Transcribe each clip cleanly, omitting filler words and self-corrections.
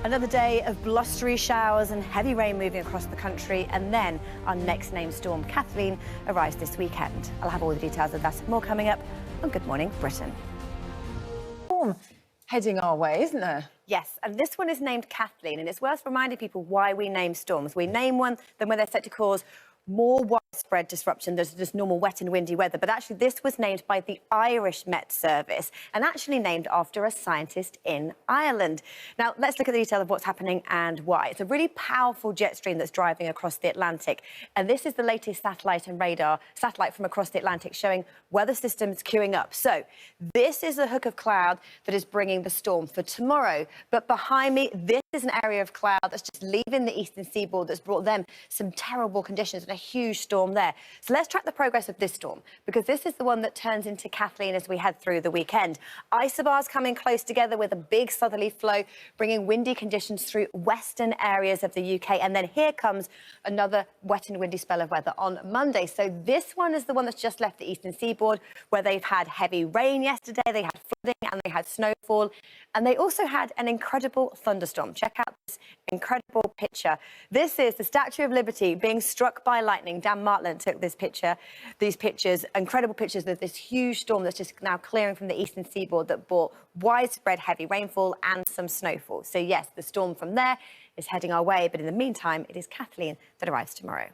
Another day of blustery showers and heavy rain moving across the country, and then our next named storm, Kathleen, arrives this weekend. I'll have all the details of that and more coming up on Good Morning Britain. Storm heading our way, isn't there? Yes, and this one is named Kathleen, and it's worth reminding people why we name storms. We name one, then when they're set to cause more widespread disruption than just normal wet and windy weather. But actually, this was named by the Irish Met Service and actually named after a scientist in Ireland. Now, let's look at the detail of what's happening and why. It's a really powerful jet stream that's driving across the Atlantic. And this is the latest satellite and radar satellite from across the Atlantic showing weather systems queuing up. So this is a hook of cloud that is bringing the storm for tomorrow. But behind me, this is an area of cloud that's just leaving the eastern seaboard that's brought them some terrible conditions and a huge storm there. So let's track the progress of this storm, because this is the one that turns into Kathleen as we head through the weekend. Isobars coming close together with a big southerly flow, bringing windy conditions through western areas of the UK. And then here comes another wet and windy spell of weather on Monday. So this one is the one that's just left the eastern seaboard, where they've had heavy rain yesterday, they had flooding and they had snowfall. And they also had an incredible thunderstorm. Check out this incredible picture. This is the Statue of Liberty being struck by lightning. Dan Martland took these pictures, incredible pictures of this huge storm that's just now clearing from the eastern seaboard that brought widespread heavy rainfall and some snowfall. So yes, the storm from there is heading our way, but in the meantime, it is Kathleen that arrives tomorrow.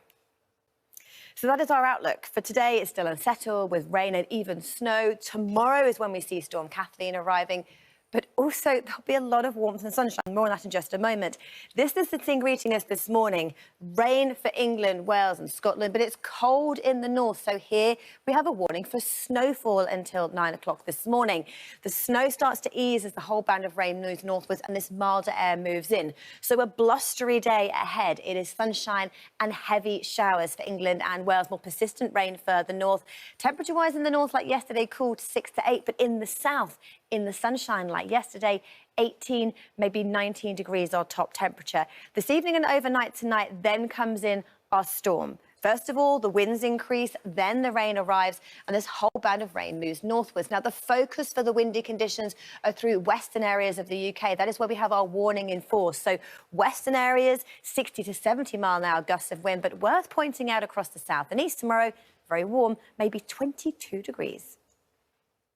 So that is our outlook. For today, it's still unsettled with rain and even snow. Tomorrow is when we see Storm Kathleen arriving. But also, there'll be a lot of warmth and sunshine. More on that in just a moment. This is the thing greeting us this morning. Rain for England, Wales and Scotland, but it's cold in the north. So here we have a warning for snowfall until 9 o'clock this morning. The snow starts to ease as the whole band of rain moves northwards and this milder air moves in. So a blustery day ahead. It is sunshine and heavy showers for England and Wales. More persistent rain further north. Temperature-wise in the north, like yesterday, cooled 6 to 8, but in the south, in the sunshine like yesterday, 18, maybe 19 degrees our top temperature. This evening and overnight tonight then comes in our storm. First of all, the winds increase, then the rain arrives, and this whole band of rain moves northwards. Now, the focus for the windy conditions are through western areas of the UK. That is where we have our warning in force. So western areas, 60 to 70 mile an hour gusts of wind, but worth pointing out across the south and east tomorrow, very warm, maybe 22 degrees.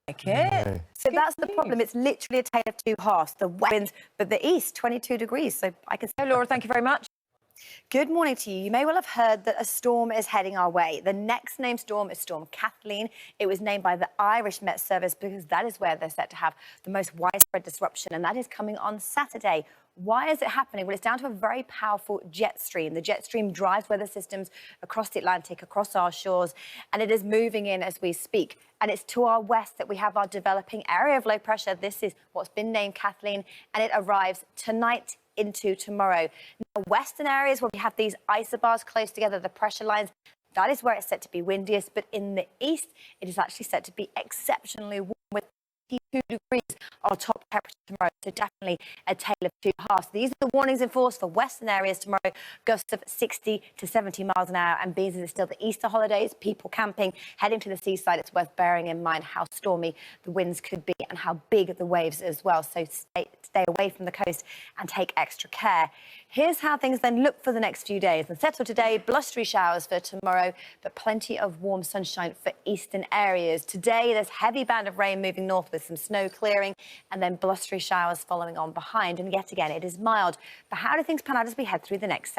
Okay. So that's the problem. It's literally a tale of two halves. The winds, but the east, 22 degrees. So I can say, Laura, thank you very much. Good morning to you. You may well have heard that a storm is heading our way. The next named storm is Storm Kathleen. It was named by the Irish Met Service because that is where they're set to have the most widespread disruption, and that is coming on Saturday. Why is it happening? Well, it's down to a very powerful jet stream. The jet stream drives weather systems across the Atlantic, across our shores, and it is moving in as we speak. And it's to our west that we have our developing area of low pressure. This is what's been named Kathleen, and it arrives tonight into tomorrow. Now, western areas where we have these isobars close together, the pressure lines, that is where it's set to be windiest. But in the east, it is actually set to be exceptionally warm with 22 degrees our top temperature tomorrow. So definitely a tale of two halves. These are the warnings in force for western areas tomorrow. Gusts of 60 to 70 miles an hour. And because it's still the Easter holidays, people camping, heading to the seaside, it's worth bearing in mind how stormy the winds could be and how big the waves as well. So stay away from the coast and take extra care. Here's how things then look for the next few days. And settle today, blustery showers for tomorrow, but plenty of warm sunshine for eastern areas. Today, there's heavy band of rain moving north with some snow clearing and then blustery showers following on behind. And yet again, it is mild. But how do things pan out as we head through the next 7